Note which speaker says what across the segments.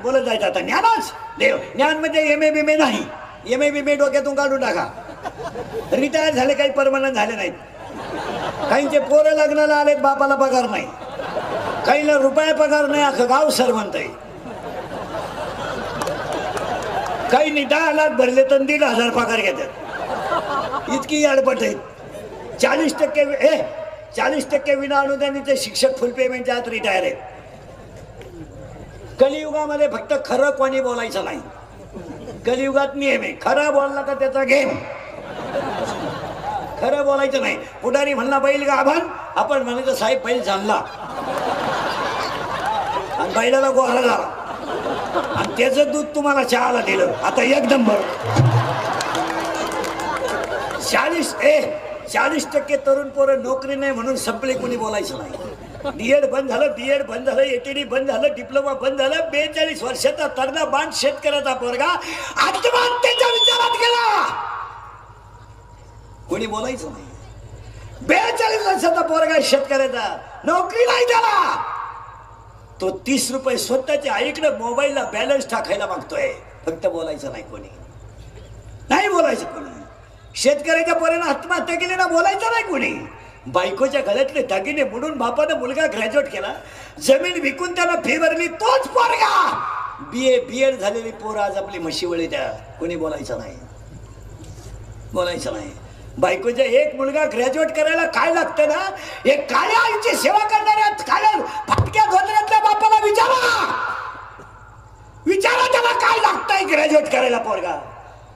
Speaker 1: बोलत जायचं आता ज्ञानच देव. ज्ञान म्हणजे एम.ए. बी.ए. नाही. एम.ए. बी.ए. डोक्यातून काढून टाका. रिटायर झाले, काही परमनंट झाले नाहीत. काहींचे पोरं लग्नाला आलेत, बापाला पगार नाही. काहीला रुपया पगार नाही, अख्खं गाव सर म्हणतंय. काही 10 लाख भरले तर 1,500 पगार घेतात. इतकी अडपट आहेत. 40% विना अनुदानित शिक्षक फुल पेमेंटच्या आत रिटायर आहेत. कलियुगामध्ये फक्त खरं कोणी बोलायचं नाही. कलियुगात नियम आहे, खरं बोलला का त्याचा गेम. खरं बोलायचं नाही. पुढारी म्हणला बैल गाभण, आपण म्हणायचं साहेब बैल जाणला आणि बैलाला गोहरा झाला आणि त्याचं दूध तुम्हाला चहाला दिलं. आता एकदम बरं. 40% तरुण पोरं नोकरी नाही म्हणून संपले, कोणी बोलायचं नाही. बीएड बंद झालं, बीएड बंद झालं, एटीडी बंद झालं, डिप्लोमा बंद झालं. 42 वर्षाचा तरुणा बाण शेतकऱ्याचा पोरगा आत्महत्येच्या विचारात गेला, कोणी बोलायचं नाही. 42 वर्षाचा पोरगा शेतकऱ्याचा, नोकरी नाही त्याला. तो 30 रुपये स्वतःच्या आईकडे मोबाईलला बॅलन्स टाकायला मागतोय. फक्त बोलायचं नाही, कोणी नाही बोलायचं. कोणी शेतकऱ्याच्या पोरानं आत्महत्या केली ना, बोलायचं नाही कोणी. बायकोच्या गळ्यातले दागिने मोडून बापानं मुलगा ग्रॅज्युएट केला, जमीन विकून त्यानं फी भरली, तोच पोरगा बीएड झालेली पोरं आज आपली म्हशीवळी द्या, कोणी बोलायचं नाही. बोलायचं नाही. बायकोचा एक मुलगा ग्रॅज्युएट करायला काय लागतं ना, एक काळ्या आईची सेवा करणाऱ्या काळ्या फाटक्या धोत्र्यातल्या बापाला विचारा त्याला काय लागतंय ग्रॅज्युएट करायला पोरगा.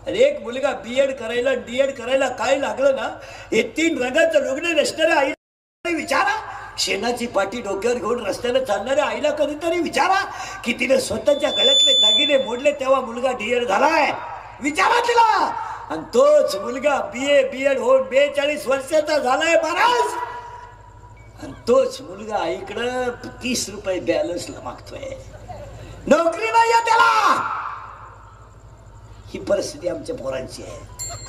Speaker 1: एक मुलगा बीएड करायला डीएड करायला काय लागलं ना, हे 3 रंगाचं लुगडे नसणाऱ्या आईला विचारा. शेणाची पाटी डोक्यावर घेऊन रस्त्याला चालणाऱ्या आईला कधीतरी विचारा की तिने स्वतःच्या गळ्यातले दागिने मोडले तेव्हा मुलगा डीएड झालाय, विचारा तिला. आणि तोच मुलगा बीएड होऊन 42 वर्षाचा झालाय महाराज, आणि तोच मुलगा आईकडं 30 रुपये बॅलन्सला मागतोय, नोकरी नाहीये त्याला. ही परिस्थिती आमच्या पोरांची आहे.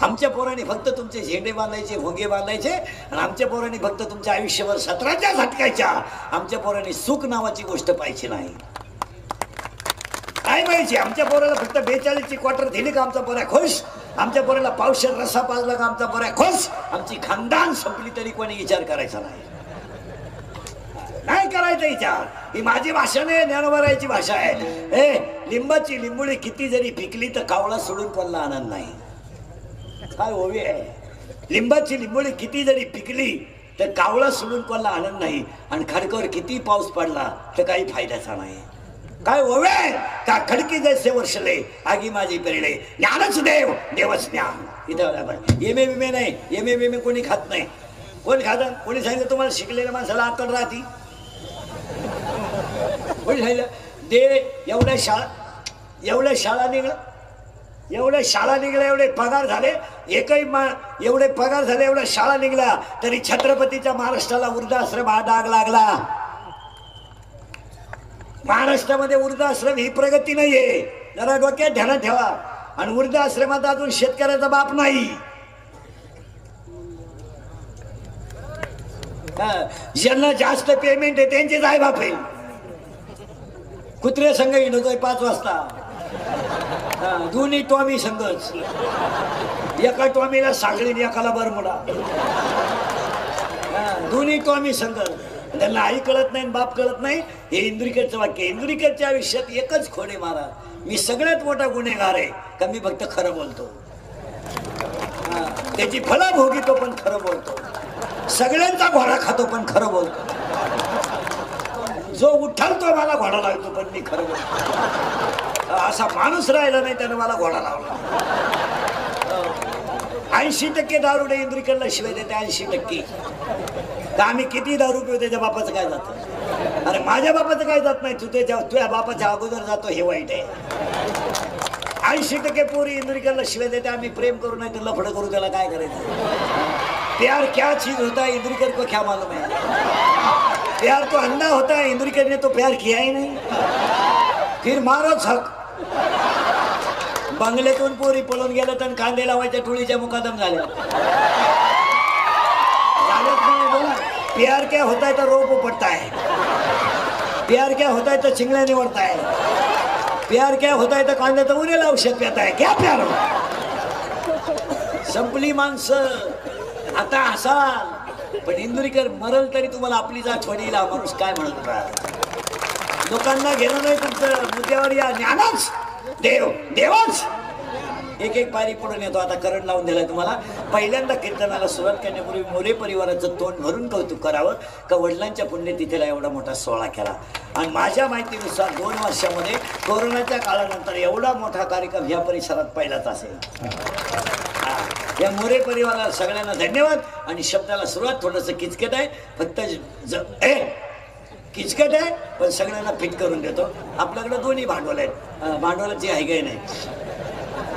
Speaker 1: आमच्या पोरांनी फक्त तुमचे झेंडे बांधायचे, भोंगे बांधायचे, आणि आमच्या पोरांनी फक्त तुमच्या आयुष्यावर 17च्या झटकायच्या. आमच्या पोरांनी सुख नावाची गोष्ट पाहिजे नाही, काय पाहिजे. आमच्या पोराला फक्त 42ची क्वार्टर दिली का आमचा पोरा खुश. आमच्या पोराला पावशेर रस्सा पाजला का आमचा पोरा खुश. आमची खानदान संपली तरी कोणी विचार करायचा नाही, नाही करायचा विचार. ही माझी भाषा नाही, ज्ञानोबारायची भाषा आहे. लिंबाची लिंबुळी किती जरी पिकली तर कावळा सोडून कोणाला आनंद नाही. काय ओवी आहे. लिंबाची लिंबुळी किती जरी पिकली तर कावळा सोडून कोणाला आनंद नाही, आणि खडकावर किती पाऊस पडला तर काही फायद्याचा नाही. काय ओवे का खडकी जैसे वर्षले आगी माझी पेरले, ज्ञानच देव देवच ज्ञान. इथं एम.ए. बी.ए. नाही, एम.ए. बी.ए. कोणी खात नाही. कोण खातं? कोणी सांगितलं तुम्हाला शिकलेल्या माणसाला अक्कल राहती? कोणी सांगितलं? दे एवढ्या शाळा निघल्या, एवढे पगार झाले, एवढे पगार झाले, एवढ्या शाळा निघल्या, तरी छत्रपतीच्या महाराष्ट्राला वृद्धाश्रम हा डाग लागला. महाराष्ट्रामध्ये वृद्धाश्रम ही प्रगती नाहीये, जरा डोक्यात ध्यानात ठेवा. आणि वृद्धाश्रमात अजून शेतकऱ्याचा बाप नाही. ज्यांना जास्त पेमेंट आहे त्यांचेच आई बाप आहे. कुत्रे संघ हिंडतोय 5 वाजता, दोन्ही टॉमी संघच. एका टॉमीला साखळी, एकाला बरमुडा, दोन्ही टॉमी संघ. त्यांना आई कळत नाही, बाप कळत नाही. हे इंदुरीकरचं वाक्य. इंदुरीकरच्या आयुष्यात एकच खोडे मारा, मी सगळ्यात मोठा गुन्हेगार आहे का मी फक्त खरं बोलतो. त्याची फळं भोगितो पण खरं बोलतो. सगळ्यांचा घोडा खातो पण खरं बोलतो. जो उठलतो मला घोडा लागतो पण मी खरं बोलतो. असा माणूस राहिला नाही त्यानं मला घोडा लावला. 80% दारुडे इंदुरीकरला शिवाय देते. 80% का आम्ही किती दारू पिऊ त्याच्या बापाचं काय जातं? अरे माझ्या बापाचं काय जात नाही, तुझ्या बापाच्या अगोदर जातो, हे वाईट आहे. 80% पोरी इंदुरीकरला शिवाय देते. आम्ही प्रेम करू नाही तर लफडं करू, त्याला काय करायचं? प्यार क्या चीज होता है इंदुरीकर को क्या मालूम है? प्यार तो अंधा होता है, इंदुरीकर ने तो प्यार किया ही नहीं. फिर मारो छक. बंगल्यातून पोरी पळून गेल्या तर कांदे लावायच्या टोळीच्या मुकादम झाल्या. प्यार क्या होता है तो रोप पड़ता है, प्यार क्या होता है तो चिंगड़ा निवड़ता है. प्यार क्या होता है तर कांदा तर उरेल औषध प्यात आहे क्या प्यार संपली माणसं आता असाल पण इंदुरीकर मरल तरी तुम्हाला आपलीच आठवण येईल हा माणूस काय म्हणत होता लोकांना घेणं नाही तुमचं मुद्द्यावर या ज्ञानच देव देवच एक एक पायरी पुढे नेतो आता करंट लावून दिलाय तुम्हाला पहिल्यांदा कीर्तनाला सुरुवात करण्यापूर्वी मोरे परिवाराचं तोंड भरून कौतुक करावं का वडिलांच्या पुण्यतिथीला एवढा मोठा सोहळा केला आणि माझ्या माहितीनुसार 2 वर्षामध्ये कोरोनाच्या काळानंतर एवढा मोठा कार्यक्रम ह्या परिसरात पहिलाच असेल या मोरे परिवाराला सगळ्यांना धन्यवाद आणि शब्दाला सुरुवात थोडंसं किचकट आहे फक्त किचकट आहे पण सगळ्यांना फिट करून देतो आपल्याकडे दोन्ही भांडवल आहेत भांडवलाची आहे काही नाही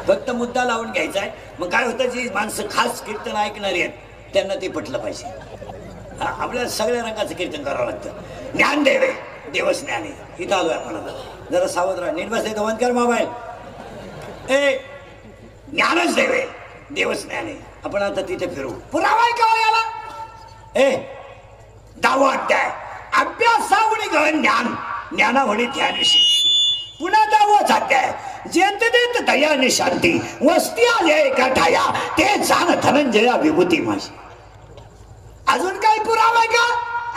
Speaker 1: फक्त मुद्दा लावून घ्यायचा आहे मग काय होतं जी माणसं खास कीर्तन ऐकणारी आहेत त्यांना ते पटलं पाहिजे आपल्याला सगळ्या रंगाचं कीर्तन करावं लागतं ज्ञान देवे देवच ज्ञान आहे इथं आलोय आपण आता जरा सावध राहा नीट बसले बंद कर मोबाईल ए ज्ञानच देवे देवच ज्ञान आहे आपण आता तिथे फिरू पुरावा आहे का याला ए 10वा अध्याय अभ्यासावणी गहन ज्ञान ज्ञानावणी ध्यानशी पुन्हा 10वाच अध्याय जेत देत दयाने शांती वस्ती आले एका ठाया ते जाण धनंजया विभूती माझी अजून काही पुरावा आहे का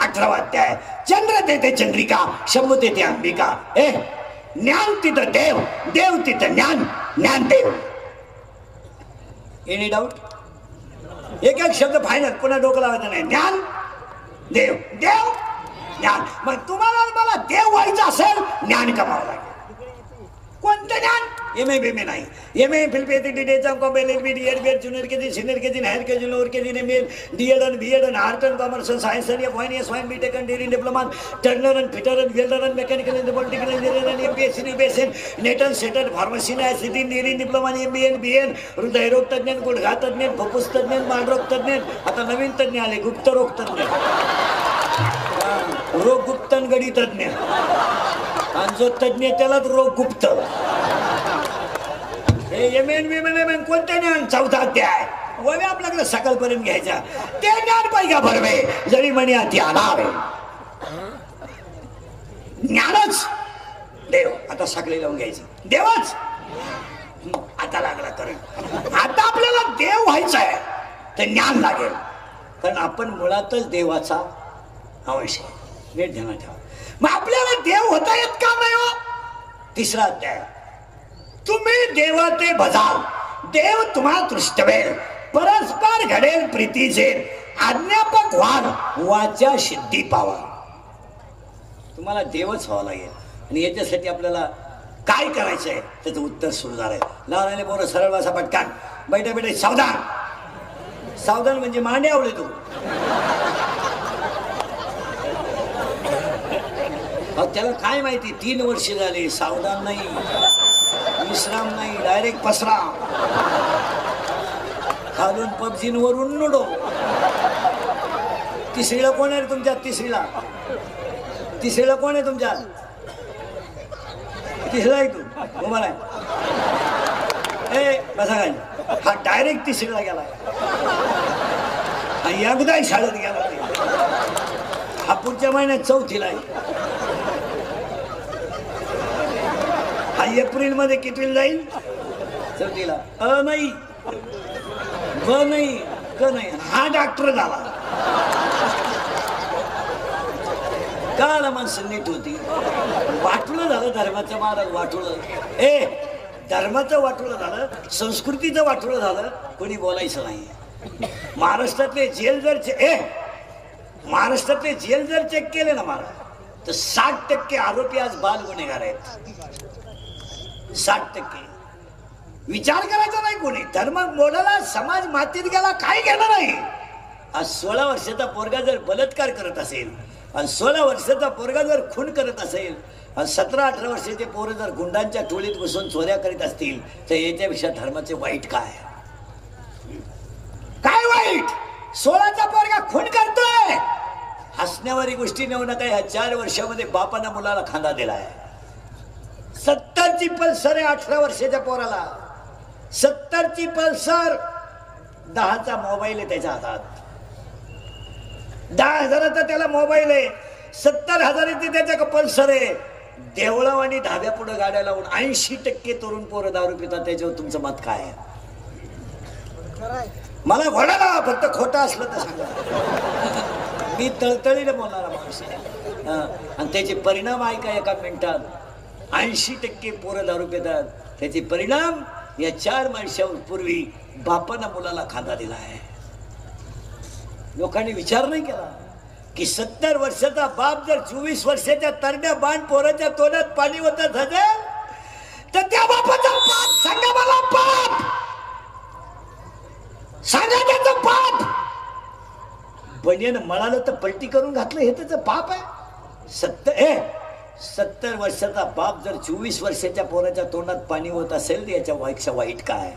Speaker 1: 18वा अध्याय चंद्र देते चंद्रिका शंभू देते अंबिका ए ज्ञान तिथं देव देव तिथं ज्ञान ज्ञान देव एनी डाऊट एक एक शब्द फायनल पुन्हा डोकं लावायचं नाही ज्ञान देव देव ज्ञान मग तुम्हाला मला देव व्हायचं असेल ज्ञान कमावं लागेल कोणतं ज्ञान एम ए बेमे नाही एम ए फिल्पेती डिडेचा कॉम्बेल B D Ed B Ed junior KG senior KG higher KG lower KG M L D Ed आणि बी एड आणि आर्ट अँड कॉमर्स आणि सायन्स आणि वाईन एस वाईन बी टेक आणि डेअरी डिप्लोमा टर्नर आणि फिटर आणि वेल्डर आणि मेकॅनिकल आणि पॉलिटिकल इंजिनियर आणि M P S C B S N NET आणि सेटल फार्मसी आणि I C T dairy diploma आणि एम बी एन बी एन हृदयरोग तज्ञ गुडघा तज्ञ फुफ्फुस तज्ञ मानरोग तज्ञ आता नवीन तज्ञ आले गुप्तरोग तज्ञ रोग गुप्तन गडी तज्ञ आणि जो तज्ञ त्यालाच रोग गुप्त M N women M N कोणते ज्ञान 4था अध्याय वय आपल्याकडे सकाळपर्यंत घ्यायचा ते ज्ञान पाहिजे भरवे जरी म्हणे अति आलावे ज्ञानच देव आता सकाळी लावून घ्यायचं देवच आता लागला करण आता आपल्याला देव व्हायचं आहे तर ज्ञान लागेल कारण आपण मुळातच देवाचा अंश आहे नीट ध्यानात ठेवा मग आपल्याला देव होता येत का नाही हो 3रा अध्याय तुम्ही देवाते भजाल देव तुम्हा तृष्टवेल परस्पर घडेल प्रीतीचे आज्ञापक व्हाल वाचा सिद्धी पावा तुम्हाला देवच व्हावं लागेल आणि याच्यासाठी आपल्याला काय करायचंय त्याचं उत्तर सुरू झालंय लहान पोरं सरळ बसा पटकान बैठे बैठे सावधान सावधान म्हणजे मांडे आवडे तू त्याला काय माहिती 3 वर्ष झाले सावधान नाही विश्राम नाही डायरेक्ट पसरा खालून पबजी वरून नुडो 3रीला कोण आहे तुमच्या 3रीला कोण आहे तुमच्या 3रीला आहे तू उभा आहे ए बसा काय हा डायरेक्ट 3रीला गेला आणि एकदाही शाळेत गेला हा पुढच्या महिन्यात 4थीला आहे हा एप्रिल मध्ये कितवीला जाईल 4थीला नाही ब नाही क नाही हा डॉक्टर झाला काला माणसं नीट होती वाटुळं झालं धर्माचं महाराज वाटुळं ए धर्माचं वाटुळं झालं संस्कृतीचं वाटुळं झालं कोणी बोलायचं नाही महाराष्ट्रातले जेल जर चेक केले ना महाराज तर 60% आरोपी आज बाल गुन्हेगार आहेत 60% विचार करायचा नाही कोणी धर्म मोडाला समाज मातीत गेला काही घेणार नाही आज 16 वर्षाचा पोरगा जर बलात्कार करत असेल आणि 16 वर्षाचा पोरगा जर खून करत असेल आणि 17-18 वर्षाचे पोरं जर गुंडांच्या टोळीत घुसून चोऱ्या करीत असतील तर याच्यापेक्षा धर्माचे वाईट काय वाईट 16चा पोरगा खून करतोय हसण्यावारी गोष्टी नेऊ नका ह्या 4 वर्षामध्ये बापानं मुलाला खांदा दिलाय 70ची पल्सर आहे 18 वर्षाच्या पोराला 70ची पल्सर 10चा मोबाईल आहे त्याच्या हातात 10,000चा त्याला मोबाईल आहे 70,000ची त्याच्या पल्सर आहे देवळाव आणि धाब्या पुढे गाड्या लावून 80% तरुण पोरं दारू पितात, त्याच्यावर तुमचं मत काय आहे? मला घोडाला फक्त खोटं असलं तर सांगा. मी तळतळीने बोलणारा माणूस आहे. आणि त्याचे परिणाम ऐका एका मिनिटात. 80% पोरं दारू पितात, त्याचे परिणाम या 4 वर्षापूर्वी बापानं मुलाला खांदा दिला आहे. लोकांनी विचार नाही केला की 70 वर्षाचा बाप जर 24 वर्षाच्या तरड्या बाण पोराच्या तोंडात पाणी होतच असेल तर त्या बापाचा पाप सांगा मला. पाप सांगा त्याचं पाप. बनियन मळालं तर पलटी करून घातलं हे त्याचं पाप आहे. 70 वर्षाचा बाप जर 24 वर्षाच्या पोराच्या तोंडात पाणी होत असेल तर याच्या वाईट काय.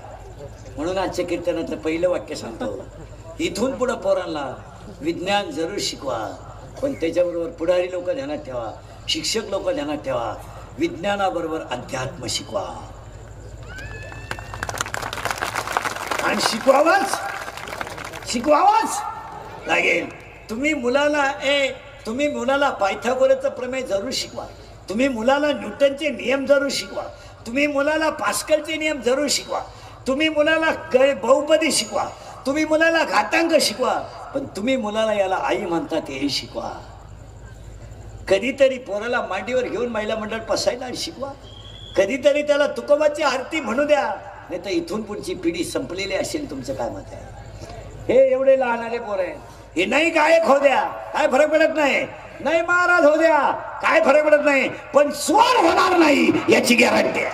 Speaker 1: म्हणून आजच्या कीर्तनातलं पहिलं वाक्य सांगतो, इथून पुढे पोरांना विज्ञान जरूर शिकवा, पण त्याच्याबरोबर पुढारी लोक ध्यानात ठेवा, शिक्षक लोक ध्यानात ठेवा, विज्ञानाबरोबर अध्यात्म शिकवा. आणि शिकवावंच लागेल. तुम्ही मुलाला पायथागोरसचं प्रमेय जरूर शिकवा, तुम्ही मुलाला न्यूटनचे नियम जरूर शिकवा, तुम्ही मुलाला पास्कलचे नियम जरूर शिकवा, तुम्ही मुलाला बहुपदी शिकवा, तुम्ही मुलाला घातांक शिकवा, पण तुम्ही मुलाला याला आई म्हणतात हे शिकवा. कधीतरी पोराला मांडीवर घेऊन महिला मंडळ पसायला शिकवा, कधीतरी त्याला तुकोबाची आरती म्हणू द्या, नाही तर इथून पुढची पिढी संपलेली असेल. तुमचं काय मत आहे? हे एवढे लहानाले पोर आहे, हे नाही गायक हो द्या काय फरक पडत नाही, नाही महाराज हो द्या काय फरक पडत नाही, पण स्वर होणार नाही याची गॅरंटी आहे.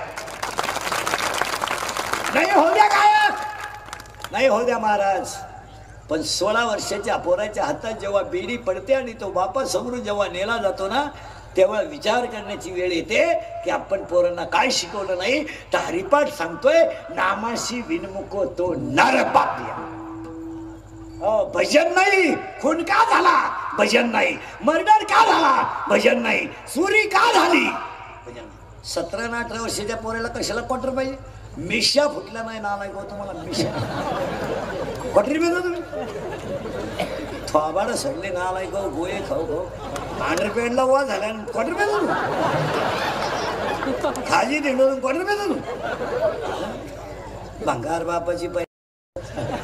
Speaker 1: नाही हो द्या गायक, नाही हो द्या महाराज, पण 16 वर्षाच्या पोराच्या हातात जेव्हा बेडी पडते आणि तो बापा समोरून जेव्हा नेला जातो ना, तेव्हा विचार करण्याची वेळ येते की आपण पोरांना काय शिकवलं नाही. तर हरिपाठ सांगतोय, नामाशी विनमुको तो नर पापिया. भजन नाही, खून का झाला भजन नाही, मर्डर का झाला भजन नाही, चोरी का झाली भजन. 17 आणि 18 वर्षाच्या पोराला कशाला क्वार्टर पाहिजे? मिशा फुटला नाही नालायक हो तुम्हाला. मिशा क्वार्टर मिळतो तुम्ही थोबाड सडले नालायक हो, गोळे खाऊ खाऊ अंडरपॅन्टला वा झाला क्वार्टर मिळतो खाली दिंडून क्वार्टर मिळतो. भंगार बापाची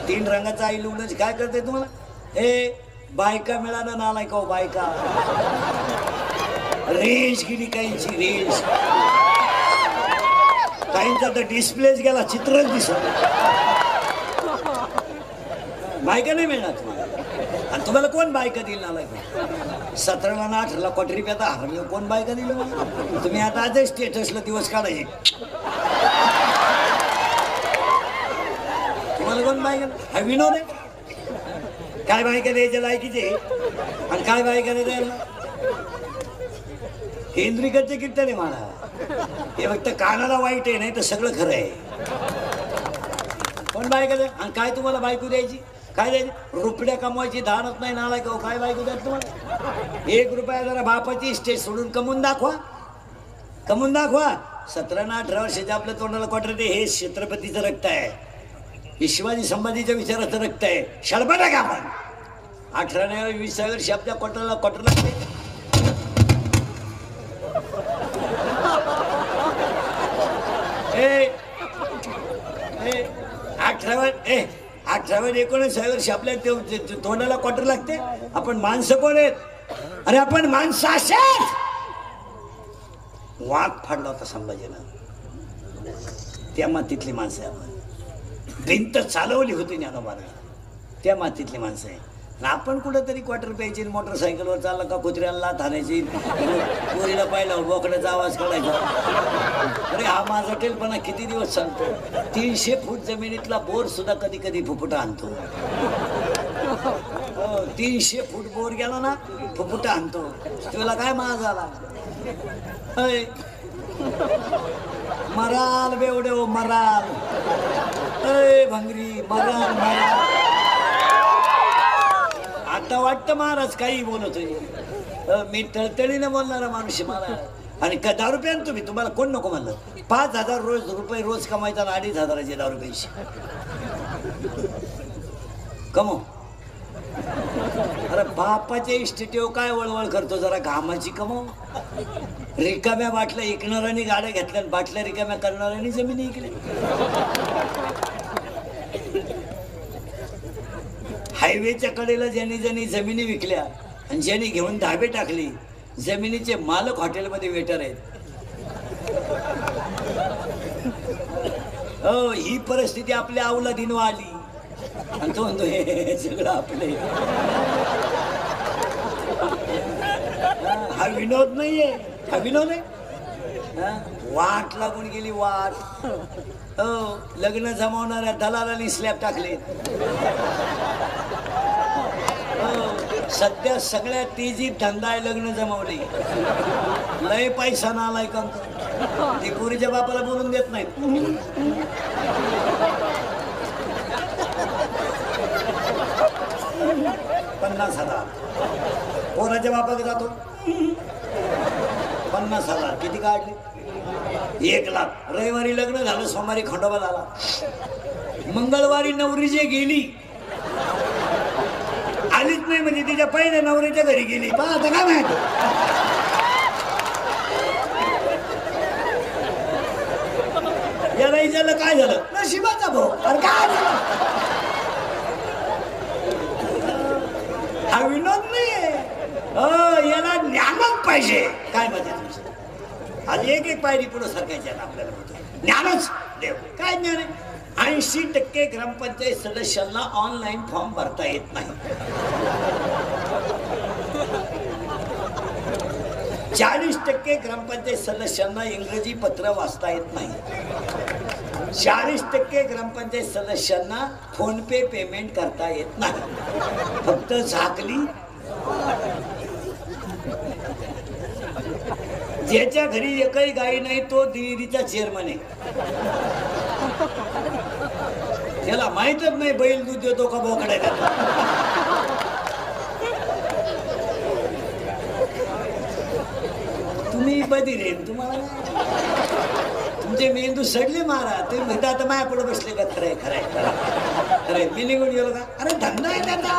Speaker 1: 3 रंगाचा आई लुगडं काय करते तुम्हाला? हे बायका मिळालं नालायक हो, बायका रेंज गेली, काहींची रेंज, काहींचा तर डिस्प्लेच गेला, चित्रच दिसत. बायका नाही मिळणार तुम्हाला. आणि तुम्हाला कोण बायका दिली नालायक? 17 आणि 18 क्वार्टर रुपयाचा हरले कोण बायका दिली मला? तुम्ही आता आजच स्टेटसला दिवस काढायचे. तुम्हाला कोण बायका? हा विनोद आहे. काय बायका द्यायच्या लायकीचे आणि काय बायका नाही द्यायला. हे इंद्रिकडचे कीर्तन आहे मला. हे फक्त कानाला वाईट आहे, नाही तर सगळं खरं आहे. कोण बायका द्या आणि काय तुम्हाला बायको द्यायची? काय द्यायची? रुपड्या कमवायची धानच नाही नालायक हो. काय बायको द्या तुम्हाला? 1 रुपया जरा बापाची इस्टेट सोडून कमवून दाखवा, कमवून दाखवा. 17 आणि 18 वर्षाच्या आपल्या तोंडाला क्वार्टर दे. हे छत्रपतीचं रक्त आहे, हे शिवाजी संभाजीच्या विचाराचं रक्त आहे. शडबडा का आपण 18 आणि 20 वर्ष आपल्या क्वार्टरला लागते. 18-19 वर्ष आपल्या तोंडाला क्वार्टर लागते. आपण माणसं कोण आहेत? अरे आपण माणसं असेल. वाघ फाडला होता संभाजीनं, त्या मातीतली माणसं आहे आपण. भिंत चालवली होती ज्ञानोबानं, त्या मातीतली माणसं आहे. आपण कुठंतरी क्वार्टर प्यायची, मोटरसायकलवर चालला का कुत्र्याला लाथ आणायची, पोरीला पाहिला बोकड्याचा आवाज काढायचा. अरे हा माझा टेलपणा किती दिवस चालतो. 300 फूट जमिनीतला बोर सुद्धा कधी कधी फुफुटा आणतो. 300 फूट बोर गेला ना फुफुटा आणतो. तुला काय माज झाला? मराल बेवडे हो मराल, भंगरी मराल मराल. आता वाटतं महाराज काही बोलत होते. मी तळतळीने बोलणारा माणूस मला. आणि का दारू प्यान तुम्ही? तुम्हाला कोण नको म्हणलं? 5,000 रुपये रोज कमायचा, 2,500चे दारू प्यायचे कमव. अरे बापाच्या इस्टेटीव काय वळवळ करतो, जरा घामाची कमाव. रिकाम्या बाटल्या इकणाऱ्यांनी गाड्या घेतल्या, बाटल्या रिकाम्या करणाऱ्यांनी जमिनी इकल्या. हायवेच्या कडेला ज्यांनी ज्यांनी जमिनी विकल्या आणि ज्यांनी घेऊन धाबे टाकली, जमिनीचे मालक हॉटेलमध्ये वेटर आहेत. हो, ही परिस्थिती आपल्या अवलादीनं आली आणि तो म्हणतो हे सगळं आपले. हा विनोद नाहीये, हा विनोद आहे. वाट लागून गेली वाट. हो, लग्न जमवणाऱ्या दलालांनी स्लॅब टाकले. सध्या सगळ्यात तेजीत धंदा आहे लग्न जमवली. लय पैसा ना आलाय का ती पोरीच्या बापाला बोलून देत नाहीत. 50,000 पोराच्या बापाकडे जातो. 50,000 किती काढले? 1,00,000. रविवारी लग्न झालं, सोमवारी खंडोबा झाला, मंगळवारी नवरी जे गेली आलीच नाही, म्हणजे तिच्या पहिल्या नवऱ्याच्या घरी गेली. पण आता काय माहिती या झालं, काय झालं नशिबाचा भाऊ. अरे काय झालं, हा विनोद नाहीये. याला ज्ञानच पाहिजे. काय मजा तुमचं? आज एक एक पायरी पुढे सरकायची आपल्याला. ज्ञानच देव. काय ज्ञान आहे? 80% ग्रामपंचायत सदस्यांना ऑनलाईन फॉर्म भरता येत नाही. 40% ग्रामपंचायत सदस्यांना इंग्रजी पत्र वाचता येत नाही. 40% ग्रामपंचायत सदस्यांना फोन पे पेमेंट करता येत नाही. फक्त झाकली. ज्याच्या घरी एकही गाई नाही तो डेअरीचा चेअरमन आहे. त्याला माहितच नाही बैल दूध देतो का बोकड्या देतो. तुम्ही बधी रे, तुम्हाला तुमचे मेंदू सडले मारा. तुम्ही म्हणता आता माया पुढे बसले का? खरंय खरंय खरंय खरंय. मी निघून गेलो का? अरे धंदा आहे त्याचा.